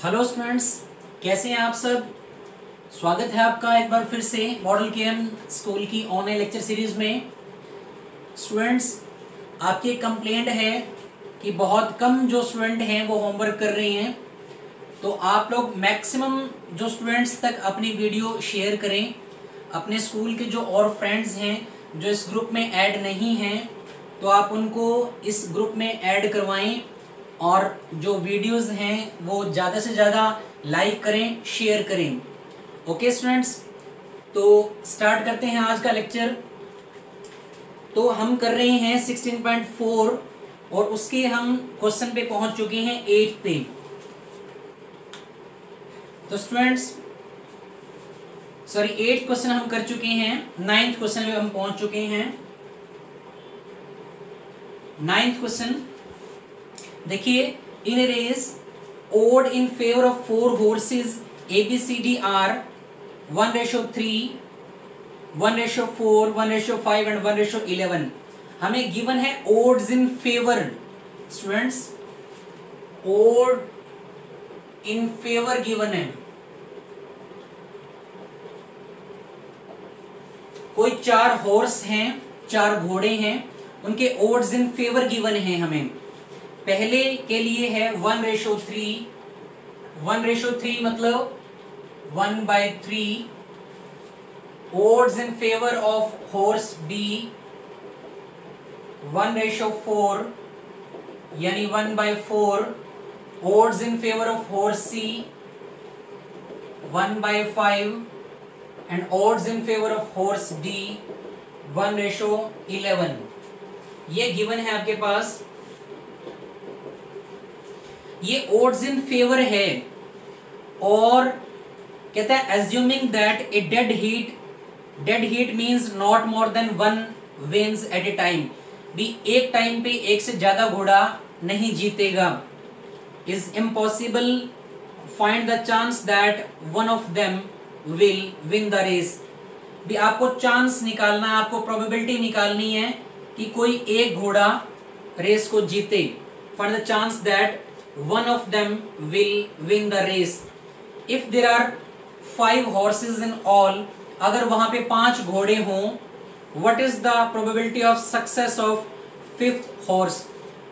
Hello students, कैसे हैं आप सब। स्वागत है आपका एक बार फिर से मॉडल केएम स्कूल की ऑनलाइन लेक्चर सीरीज में। स्टूडेंट्स, आपकी एक कंप्लेंट है कि बहुत कम जो स्टूडेंट हैं वो होमवर्क कर रहे हैं, तो आप लोग मैक्सिमम जो स्टूडेंट्स तक अपनी वीडियो शेयर करें। अपने स्कूल के जो और फ्रेंड्स हैं जो इस ग्रुप में ऐड नहीं हैं, तो आप उनको इस ग्रुप में ऐड करवाएं और जो वीडियोस हैं वो ज़्यादा से ज़्यादा लाइक करें, शेयर करें। ओके स्टूडेंट्स, तो स्टार्ट करते हैं आज का लेक्चर। तो हम कर रहे हैं 16.4 और उसके हम क्वेश्चन पे पहुंच चुके हैं 8 पे। तो स्टूडेंट्स 8 क्वेश्चन हम कर चुके हैं, 9th क्वेश्चन पे हम पहुंच चुके हैं। 9th क्वेश्चन देखिए, in a race odd in favour of 4 horses ABCD are 1:3, 1:4, 1:5 and 1:11। हमें गिवन है odds in favour. Students, odd in favour given है। कोई 4 हॉर्स हैं, 4 घोड़े हैं, उनके ओड्स इन फेवर गिवन है हमें। पहले के लिए है 1:3, 1:3 मतलब 1/3। Odds in favour of horse B 1:4 यानी 1/4। Odds in favour of horse C 1/5 and odds in favour of horse D 1:11। ये गिवन है आपके पास। ये ओड्स इन फेवर है और कहता है assuming that a dead heat means not more than 1 wins at a time. भी एक टाइम पे एक से ज्यादा घोड़ा नहीं जीतेगा। Is impossible, find the chance that one of them will win the race. भी आपको चांस निकालना है, आपको प्रोबेबिलिटी निकालनी है कि कोई एक घोड़ा रेस को जीते। Find the chance that one of them will win the race. If there are 5 horses in all, अगर वहां पे 5 घोड़े हों, what is the probability of success of 5th horse?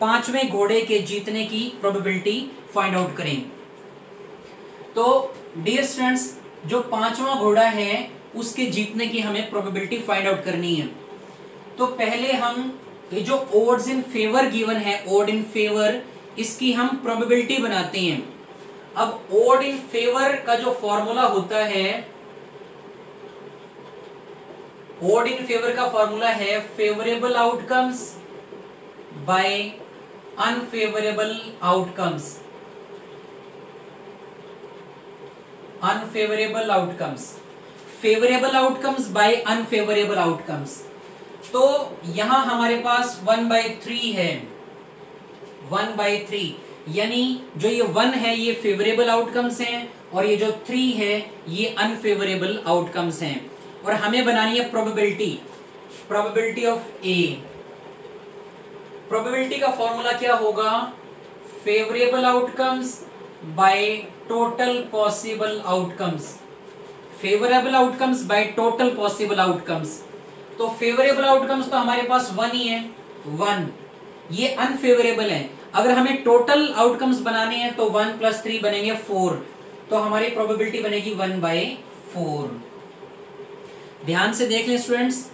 5वें घोड़े के जीतने की probability find out करें। तो dear students, जो 5वां घोड़ा है उसके जीतने की हमें probability find out करनी है। तो पहले हम ये जो odds in favor given है, odd in favor, इसकी हम प्रोबेबिलिटी बनाते हैं। अब ओड इन फेवर का जो फॉर्मूला होता है, ओड इन फेवर का फॉर्मूला है favourable outcomes by unfavourable outcomes. Unfavourable outcomes, favourable outcomes by unfavourable outcomes. तो यहां हमारे पास 1/3 है, 1/3 यानी जो ये 1 है ये फेवरेबल आउटकम्स हैं और ये जो 3 है ये अनफेवरेबल आउटकम्स हैं। और हमें बनानी है प्रोबेबिलिटी ऑफ ए। प्रोबेबिलिटी का फॉर्मूला क्या होगा? Favourable outcomes by total possible outcomes. Favourable outcomes by total possible outcomes. तो फेवरेबल आउटकम्स तो हमारे पास 1 ही है, 1। ये अनफेवरेबल है। अगर हमें टोटल आउटकम्स बनाने हैं तो 1 + 3 बनेंगे 4। तो हमारी प्रोबेबिलिटी बनेगी 1/4। ध्यान से देख लें स्टूडेंट्स,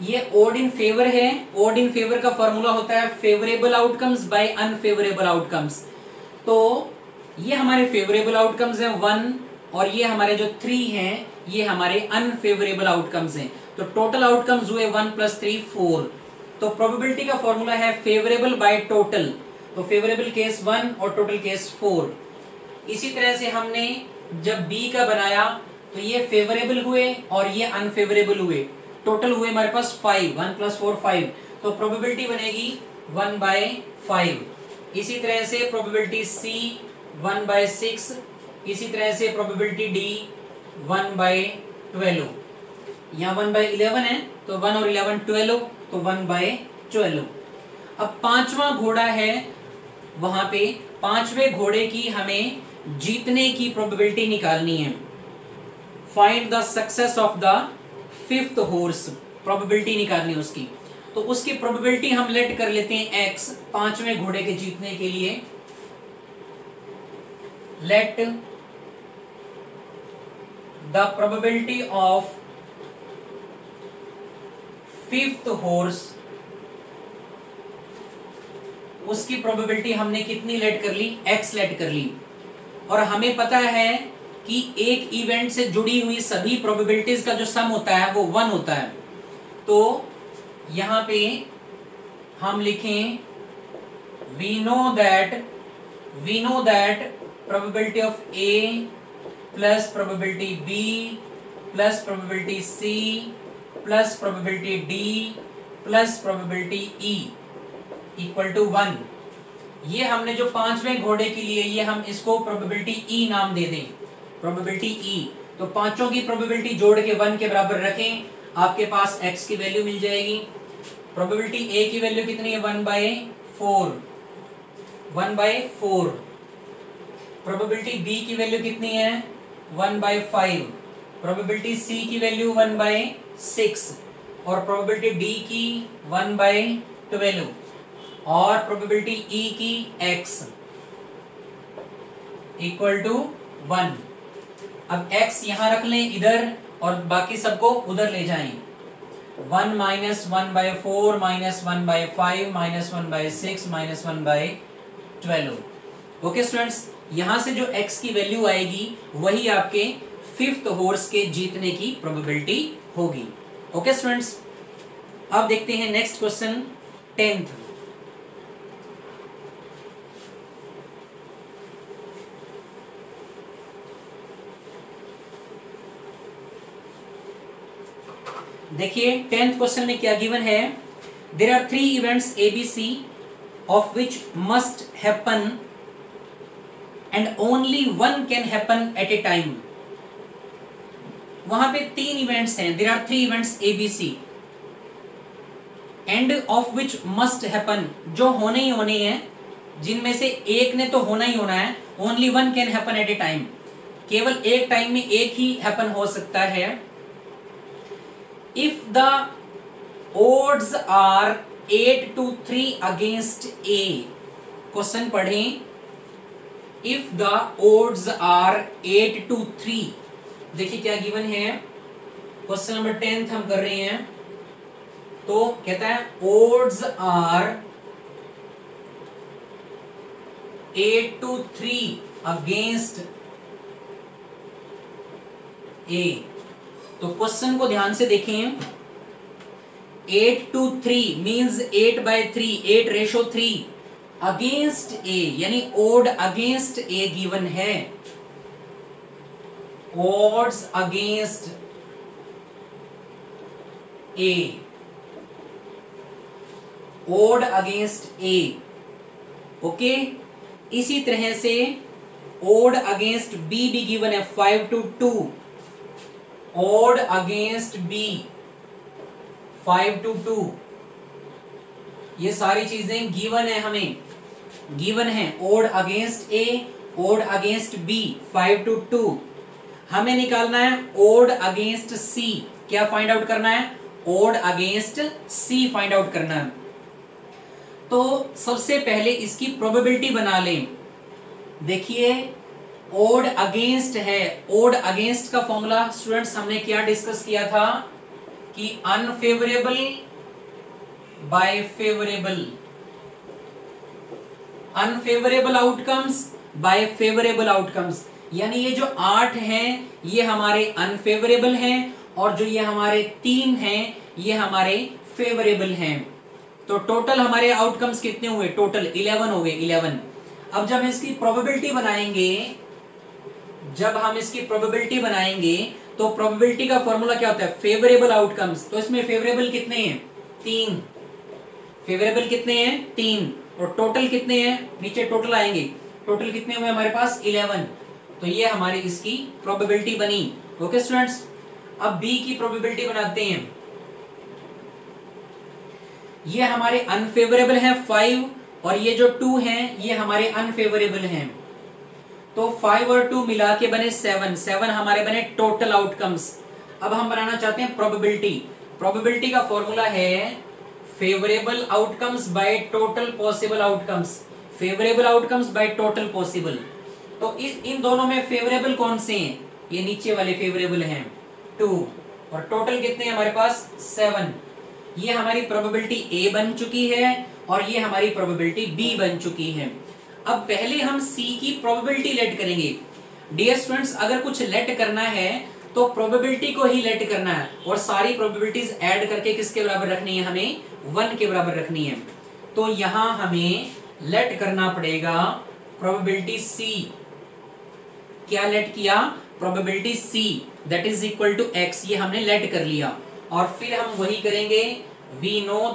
ये ओड इन फेवर है। ओड इन फेवर का फॉर्मूला होता है favourable outcomes by unfavourable outcomes. तो ये हमारे फेवरेबल आउटकम्स हैं 1 और ये हमारे जो 3 हैं ये हमारे अनफेवरेबल आउटकम्स हैं। तो टोटल आउटकम्स हुए 1 + 3 4। तो प्रोबेबिलिटी का फॉर्मूला है फेवरेबल बाय टोटल। तो फेवरेबल केस 1 और टोटल केस 4। इसी तरह से हमने जब बी का बनाया तो ये फेवरेबल हुए और ये अनफेवरेबल हुए। टोटल हुए हमारे पास 5, 1 + 4 5। तो प्रोबेबिलिटी बनेगी 1/5। इसी तरह से प्रोबेबिलिटी सी 1/6। इसी तरह से प्रोबेबिलिटी डी 1/12। यहाँ 1/11 है तो 1 और 11 12, तो 1/12। अब 5वां घोड़ा है, वहां पे 5वें घोड़े की हमें जीतने की प्रोबेबिलिटी निकालनी है। Find the success of the fifth horse, probability निकालनी है उसकी। तो उसकी प्रोबेबिलिटी हम लेट कर लेते हैं x, पांचवें घोड़े के जीतने के लिए। Let the probability of fifth horse, उसकी प्रोबेबिलिटी हमने कितनी लेट कर ली, x लेट कर ली। और हमें पता है कि एक इवेंट से जुड़ी हुई सभी प्रोबेबिलिटीज का जो सम होता है वो 1 होता है। तो यहां पे हम लिखें we know that probability of A plus probability B plus probability C plus probability D plus probability E equal to 1। ये हमने जो पांचवें घोड़े के लिए ये हम इसको प्रोबेबिलिटी E नाम दे दें, प्रोबेबिलिटी E। तो पांचों की प्रोबेबिलिटी जोड़ के 1 के बराबर रखें, आपके पास x की वैल्यू मिल जाएगी। प्रोबेबिलिटी A की वैल्यू कितनी है, 1/4, 1/4। प्रोबेबिलिटी B की वैल्यू कितनी है, 1/5। प्रोबेबिलिटी C की वैल्यू 1/6 और प्रोबेबिलिटी D की 1/12 और प्रोबेबिलिटी E की x इक्वल टू 1। अब x यहां रख लें इधर और बाकी सबको उधर ले जाएं। 1 minus 1/4 minus 1/5 minus 1/6 minus 1/12। Okay students, यहां से जो x की वैल्यू आएगी वही आपके फिफ्थ हॉर्स के जीतने की प्रोबेबिलिटी होगी। ओके स्टूडेंट्स, अब देखते हैं नेक्स्ट क्वेश्चन 10th। देखिए 10th क्वेश्चन में क्या गिवन है, there are 3 events ABC of which must happen and only one can happen at a time. वहां पे 3 इवेंट्स हैं, there are 3 events ABC and of which must happen, जो होने ही होने हैं, जिनमें से एक ने तो होना ही होना है। Only one can happen at a time, केवल एक टाइम में एक ही हैपन हो सकता है। If the odds are 8-3 against A, question पढ़ें। If the odds are 8-3, देखिए क्या गिवन है, क्वेश्चन नंबर 10th हम कर रहे हैं। तो कहता है odds are 8-3 against A। तो क्वेश्चन को ध्यान से देखें, 8-3 मीन्स 8/3, 8/3 अगेंस्ट ए, यानी ओड अगेंस्ट ए गिवन है। ओड्स अगेंस्ट ए, ओड अगेंस्ट ए। ओके, इसी तरह से ओड अगेंस्ट बी भी गिवन है 5-2, ओड अगेंस्ट बी 5-2। ये सारी चीजें गिवन है, हमें गिवन है। ओड अगेंस्ट ए, ओड अगेंस्ट बी 5-2। हमें निकालना है ओड अगेंस्ट सी। क्या फाइंड आउट करना है, ओड अगेंस्ट सी फाइंड आउट करना है। तो सबसे पहले इसकी प्रोबेबिलिटी बना लें। देखिए ओड अगेंस्ट है, ओड अगेंस्ट का फॉर्मूला स्टूडेंट्स हमने क्या डिस्कस किया था कि unfavourable by favourable, unfavourable outcomes by favourable outcomes. यानी ये जो 8 हैं ये हमारे अनफेवरेबल हैं और जो ये हमारे 3 हैं ये हमारे फेवरेबल हैं। तो टोटल हमारे आउटकम्स कितने हुए, टोटल 11 हो गए, 11। अब जब इसकी प्रोबेबिलिटी बनाएंगे, जब हम इसकी प्रोबेबिलिटी बनाएंगे तो प्रोबेबिलिटी का फॉर्मूला क्या होता है, फेवरेबल आउटकम्स। तो इसमें फेवरेबल कितने हैं, 3। फेवरेबल कितने हैं, 3। और टोटल कितने हैं, नीचे टोटल आएंगे, टोटल कितने हुए हमारे पास, 11। तो ये हमारी इसकी प्रोबेबिलिटी बनी। ओके स्टूडेंट्स, अब बी की प्रोबेबिलिटी बनाते हैं। ये हमारे अनफेवरेबल है 5 और ये जो 2 हैं ये हमारे अनफेवरेबल हैं। तो 5 और 2 मिला के बने 7, 7 हमारे बने टोटल आउटकम्स। अब हम बनाना चाहते हैं प्रोबेबिलिटी। प्रोबेबिलिटी का फॉर्मूला है favourable outcomes by total possible outcomes, favourable outcomes by total possible. तो इन दोनों में फेवरेबल कौन से हैं? ये नीचे वाले फेवरेबल हैं 2, और टोटल कितने हैं हमारे पास 7। ये हमारी प्रोबेबिलिटी ए बन चुकी है और ये हमारी प्रोबेबिलिटी बी बन चुकी है। अब पहले हम सी की प्रोबेबिलिटी लेट करेंगे। डियर स्टूडेंट्स, अगर कुछ लेट करना है तो प्रोबेबिलिटी को ही लेट करना है, और सारी प्रोबेबिलिटीज ऐड करके किसके बराबर रखनी है? हमें 1 के बराबर रखनी है। तो यहां हमें लेट करना पड़ेगा प्रोबेबिलिटी सी। क्या लेट किया? Probability C that is equal to X, ये हमने लेट कर लिया। और फिर हम वही करेंगे, we know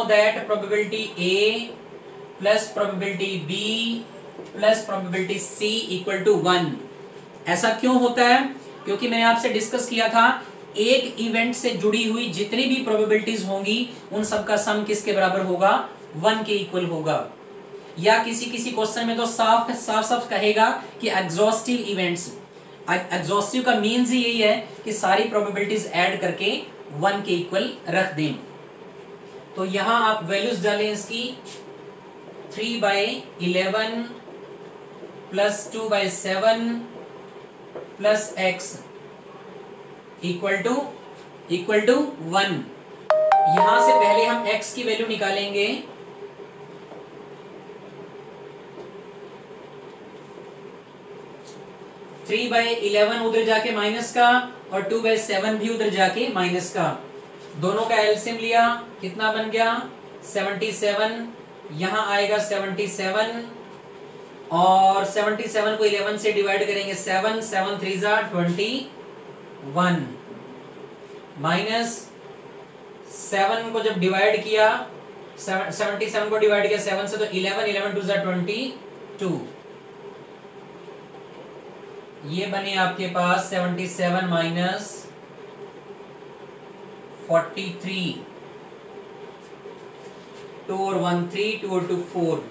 that probability A plus probability B plus probability C equal to 1। ऐसा क्यों होता है? क्योंकि मैंने आपसे डिस्कस किया था, एक इवेंट से जुड़ी हुई जितनी भी प्रोबेबिलिटीज होंगी उन सबका सम किसके बराबर होगा? 1 के इक्वल होगा। या किसी किसी क्वेश्चन में तो साफ साफ कहेगा कि एग्जॉस्टिव इवेंट्स, एग्जॉस्टिव का मीन्स ही यही है कि सारी प्रोबेबिलिटीज ऐड करके 1 के इक्वल रख दें। तो यहां आप वैल्यूज डालें इसकी 3/11 plus 2/7 plus x equal to 1। यहां से पहले हम x की वैल्यू निकालेंगे। थ्री बाई 11 उधर जाके माइनस का और 2/7 भी उधर जाके माइनस का, दोनों का एलसीएम लिया, कितना बन गया? 77। यहां आएगा 77 और 77 को 11 से डिवाइड करेंगे 7, 7 3 21 माइनस 7 को जब डिवाइड किया 77 को डिवाइड किया 7 से तो 11, 11 2 22। ये बने आपके पास 77 माइनस 43, 2 और 1 3, 2 और 2 4।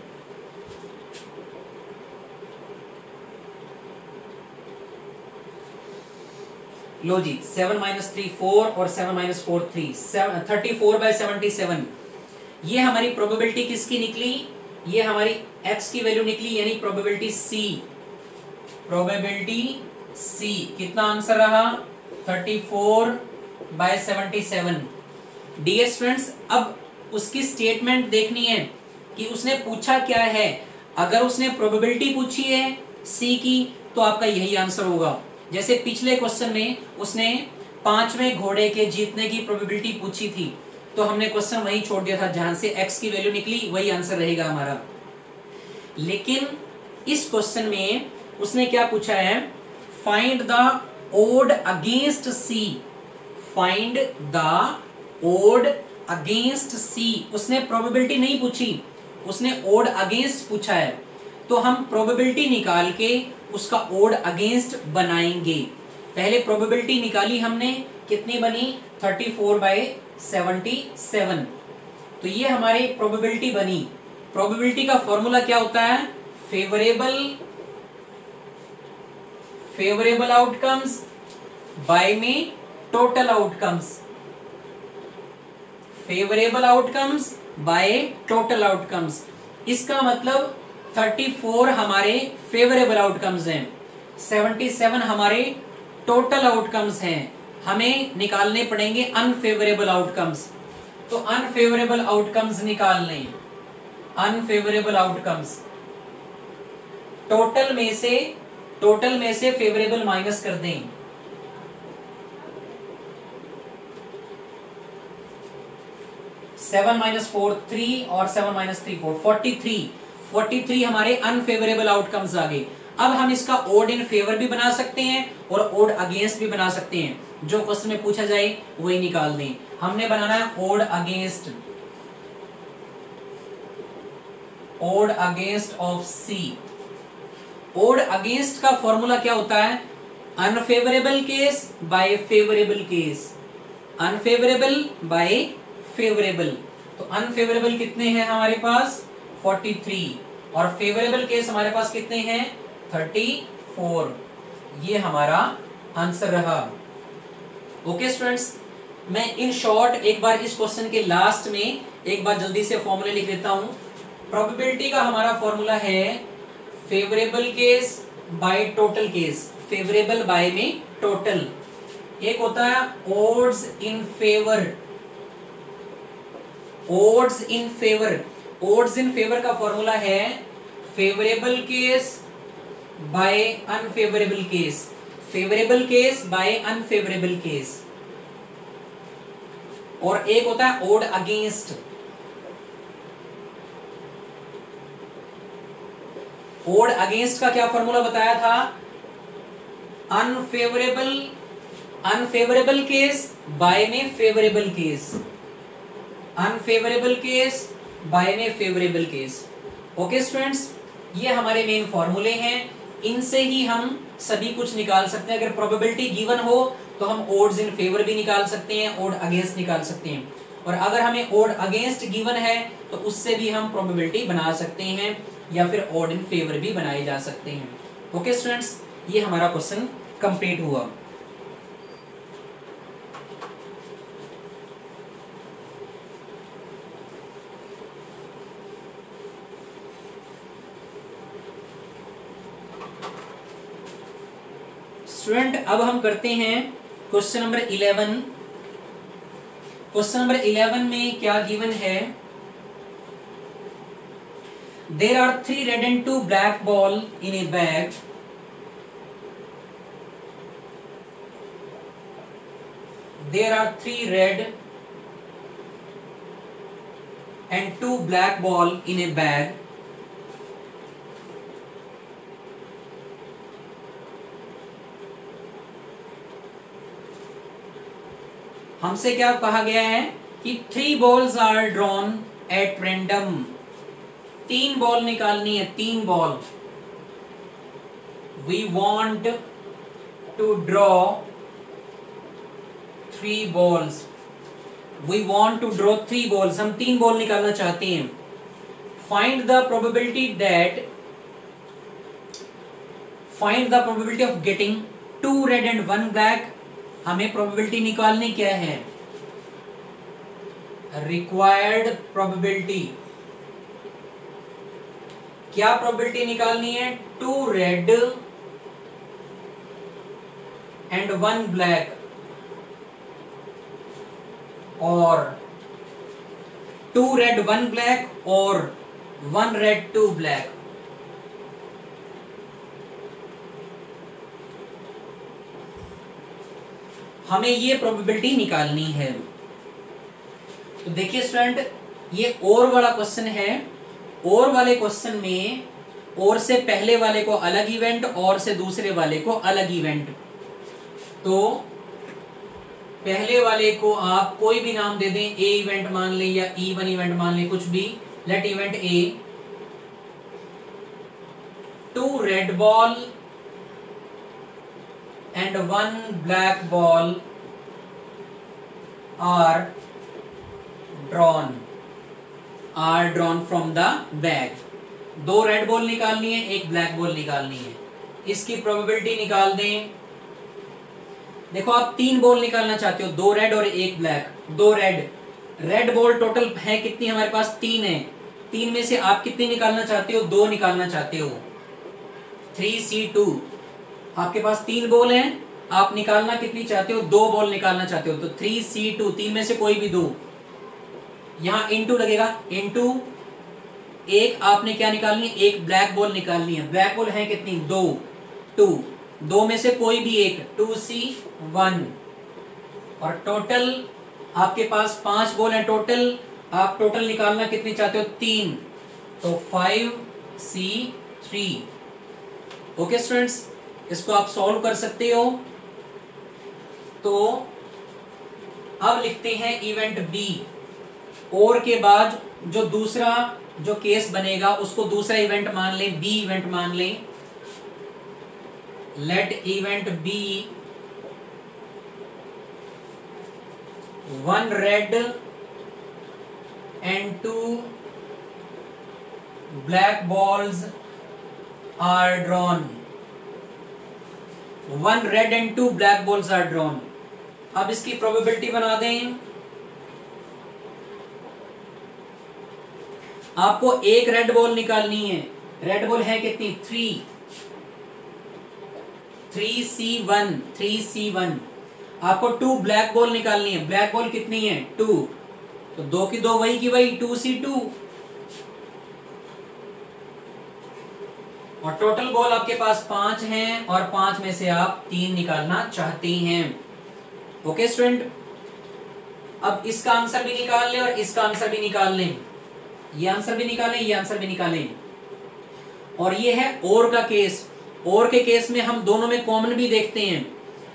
लो जी, 7 माइनस 3 4 और 7 माइनस 4 3, 34/77। ये हमारी प्रोबेबिलिटी किसकी निकली? ये हमारी x की वैल्यू निकली, यानी प्रोबेबिलिटी c। प्रोबेबिलिटी c कितना आंसर रहा? 34/77। डियर स्टूडेंट्स, अब उसकी स्टेटमेंट देखनी है कि उसने पूछा क्या है। अगर उसने प्रोबेबिलिटी पूछी है c की तो आपका यही आंसर होगा। जैसे पिछले क्वेश्चन में उसने 5वें घोड़े के जीतने की प्रोबेबिलिटी पूछी थी, तो हमने क्वेश्चन वहीं छोड़ दिया था, जहां से x की वैल्यू निकली वही आंसर रहेगा हमारा। लेकिन इस क्वेश्चन में उसने क्या पूछा है? Find the odd against c, find the odd against c। उसने प्रोबेबिलिटी नहीं पूछी, उसने ओड अगेंस्ट पूछा है। तो हम प्रोबेबिलिटी निकाल के उसका ओड अगेंस्ट बनाएंगे। पहले प्रोबेबिलिटी निकाली हमने, कितनी बनी? 34/77। तो ये हमारी प्रोबेबिलिटी बनी। प्रोबेबिलिटी का फॉर्मूला क्या होता है? फेवरेबल आउटकम्स बाय में total outcomes, favourable outcomes by total outcomes. इसका मतलब 34 हमारे फेवरेबल आउटकम्स हैं, 77 हमारे टोटल आउटकम्स हैं। हमें निकालने पड़ेंगे अनफेवरेबल आउटकम्स। तो अनफेवरेबल आउटकम्स निकाल लें। अनफेवरेबल आउटकम्स टोटल में से फेवरेबल माइनस कर दें। सेवन माइनस 4 3 और 7 माइनस 3 4, 43 हमारे अनफेवरेबल आउटकम्स आ गए। अब हम इसका ओड इन फेवर भी बना सकते हैं और ओड अगेंस्ट भी बना सकते हैं। जो क्वेश्चन में पूछा जाए वही निकाल दें। हमने बनाना है odd against of C. Odd against का फॉर्मूला क्या होता है? Unfavourable case by favourable case, unfavourable by favourable. तो अनफेवरेबल कितने हैं हमारे पास? 43। और फेवरेबल केस हमारे पास कितने हैं 34। ये हमारा आंसर रहा। ओके स्टूडेंट्स, मैं इन शॉर्ट एक बार इस क्वेश्चन के लास्ट में एक बार जल्दी से फॉर्मूला लिख देता हूं। प्रोबेबिलिटी का हमारा फॉर्मूला है favourable case by total case. Favourable by में टोटल। एक होता है odds in favour. Odds in favour, odds in favour का फॉर्मूला है favourable case by unfavourable case. Favourable case by unfavourable case. और एक होता है ओड अगेंस्ट। ओड अगेंस्ट का क्या फॉर्मूला बताया था, अनफेवरेबल केस बाय में favourable case. Unfavourable case bye में फेवरेबल केस। ओके स्टूडेंट्स, ये हमारे मेन फॉर्मूले हैं। इनसे ही हम सभी कुछ निकाल सकते हैं। अगर प्रोबेबिलिटी गिवन हो तो हम ओड्स इन फेवर भी निकाल सकते हैं, ओड अगेंस्ट निकाल सकते हैं। और अगर हमें ओड अगेंस्ट गिवन है तो उससे भी हम प्रोबेबिलिटी बना सकते हैं, या फिर ओड इन फेवर भी बनाए जा सकते हैं। ओके स्टूडेंट्स, ये हमारा क्वेश्चन कंप्लीट हुआ। स्टूडेंट, अब हम करते हैं क्वेश्चन नंबर 11। क्वेश्चन नंबर 11 में क्या गिवन है, there are 3 red and 2 black ball in a bag. There are 3 red and 2 black ball in a bag. हमसे क्या कहा गया है कि 3 balls are drawn at random। 3 ball निकालनी है, 3 ball. We want to draw 3 balls। We want to draw 3 balls। हम 3 ball निकालना चाहते हैं। Find the probability of getting 2 red and 1 black। हमें प्रोबेबिलिटी निकालनी क्या है, रिक्वायर्ड प्रोबेबिलिटी। क्या प्रोबेबिलिटी निकालनी है, 2 रेड एंड 1 ब्लैक, और 2 रेड 1 ब्लैक और 1 रेड 2 ब्लैक। हमें ये प्रोबेबिलिटी निकालनी है। तो देखिए स्टूडेंट, ये और वाला क्वेश्चन है। और वाले क्वेश्चन में और से पहले वाले को अलग इवेंट, और से दूसरे वाले को अलग इवेंट। तो पहले वाले को आप कोई भी नाम दे दें, ए इवेंट मान लें या E1 इवेंट मान लें, कुछ भी। Let event A, 2 red ball and 1 black ball are drawn from the bag। 2 red ball निकालनी है, 1 ब्लैक बॉल निकालनी है। इसकी प्रोबेबिलिटी निकाल दें। देखो, आप 3 बॉल निकालना चाहते हो, 2 रेड और 1 ब्लैक। 2 रेड बॉल टोटल है कितनी, हमारे पास 3 है। 3 में से आप कितनी निकालना चाहते हो, 2 निकालना चाहते हो। 3C2, आपके पास 3 बॉल हैं, आप निकालना कितनी चाहते हो, 2 बॉल निकालना चाहते हो। तो 3C2, 3 में से कोई भी 2। यहां इनटू लगेगा, इनटू 1 आपने क्या निकालनी है, 1 ब्लैक बॉल निकालनी है। ब्लैक बॉल है कितनी, 2 2 में से कोई भी एक, 2C1। और टोटल आपके पास 5 बॉल है टोटल। आप टोटल निकालना कितनी चाहते हो, 3, तो 5C3। ओके स्टूडेंट्स, इसको आप सॉल्व कर सकते हो। तो अब लिखते हैं इवेंट बी। और के बाद जो दूसरा जो केस बनेगा उसको दूसरा इवेंट मान लें, बी इवेंट मान लें। Let event B 1 red and 2 black balls are drawn. 1 red and 2 black balls are drawn. अब इसकी प्रोबेबिलिटी बना दें। आपको एक रेड बॉल निकालनी है। रेड बॉल है कितनी? 3C1। आपको 2 ब्लैक बॉल निकालनी है। ब्लैक बॉल कितनी है? 2। तो 2 की 2 वही की वही 2C2। और टोटल बॉल आपके पास 5 हैं और 5 में से आप 3 निकालना चाहते हैं। ओके स्टूडेंट, अब इसका आंसर भी निकाल लें और इसका आंसर भी निकाल लें। ये आंसर भी निकालें, ये आंसर भी निकालें। और ये है और का केस। और के केस में हम दोनों में कॉमन भी देखते हैं।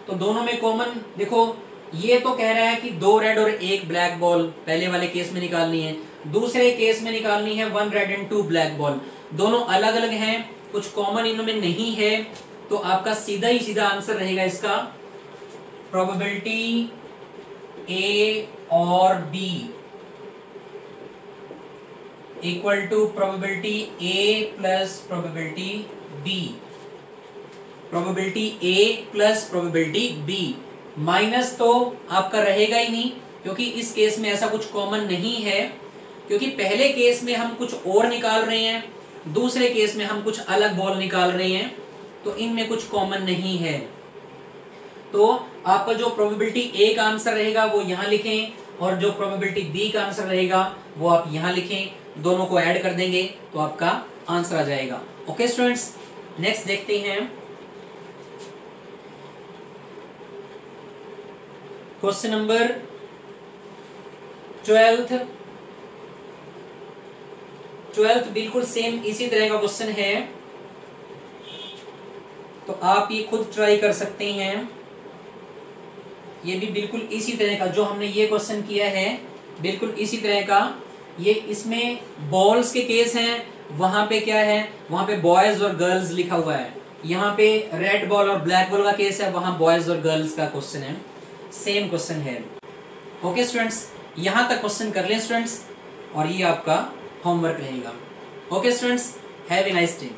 तो दोनों में कॉमन देखो, ये तो कह रहा है कि 2 रेड और 1 ब्लैक बॉल पहले वाले केस में निकालनी है। दूसरे केस में निकालनी है 1 रेड एंड 2 ब्लैक बॉल। दोनों अलग अलग हैं, कुछ कॉमन इनमें नहीं है। तो आपका सीधा ही सीधा आंसर रहेगा इसका प्रोबेबिलिटी A और B equal to probability A plus probability B। Probability A plus probability B। Minus तो आपका रहेगा ही नहीं, क्योंकि इस केस में ऐसा कुछ कॉमन नहीं है। क्योंकि पहले केस में हम कुछ और निकाल रहे हैं, दूसरे केस में हम कुछ अलग बॉल निकाल रहे हैं, तो इनमें कुछ कॉमन नहीं है। तो आपका जो प्रोबेबिलिटी A का आंसर रहेगा वो यहां लिखें, और जो प्रोबेबिलिटी B का आंसर रहेगा वो आप यहां लिखें। दोनों को ऐड कर देंगे तो आपका आंसर आ जाएगा। ओके स्टूडेंट्स, नेक्स्ट देखते हैं क्वेश्चन नंबर 12th बिल्कुल सेम इसी तरह का क्वेश्चन है, तो आप ये खुद ट्राई कर सकते हैं। ये भी बिल्कुल इसी तरह का जो हमने ये क्वेश्चन किया है, बिल्कुल इसी तरह का। ये इसमें बॉल्स के केस हैं, वहां पे क्या है, वहां पे बॉयज और गर्ल्स लिखा हुआ है। यहाँ पे रेड बॉल और ब्लैक बॉल का केस है, वहां बॉयज और गर्ल्स का क्वेश्चन है। सेम क्वेश्चन है। ओके स्टूडेंट्स, यहां तक क्वेश्चन कर लें स्टूडेंट्स, और ये आपका होमवर्क रहेगा। Okay students, have a nice day.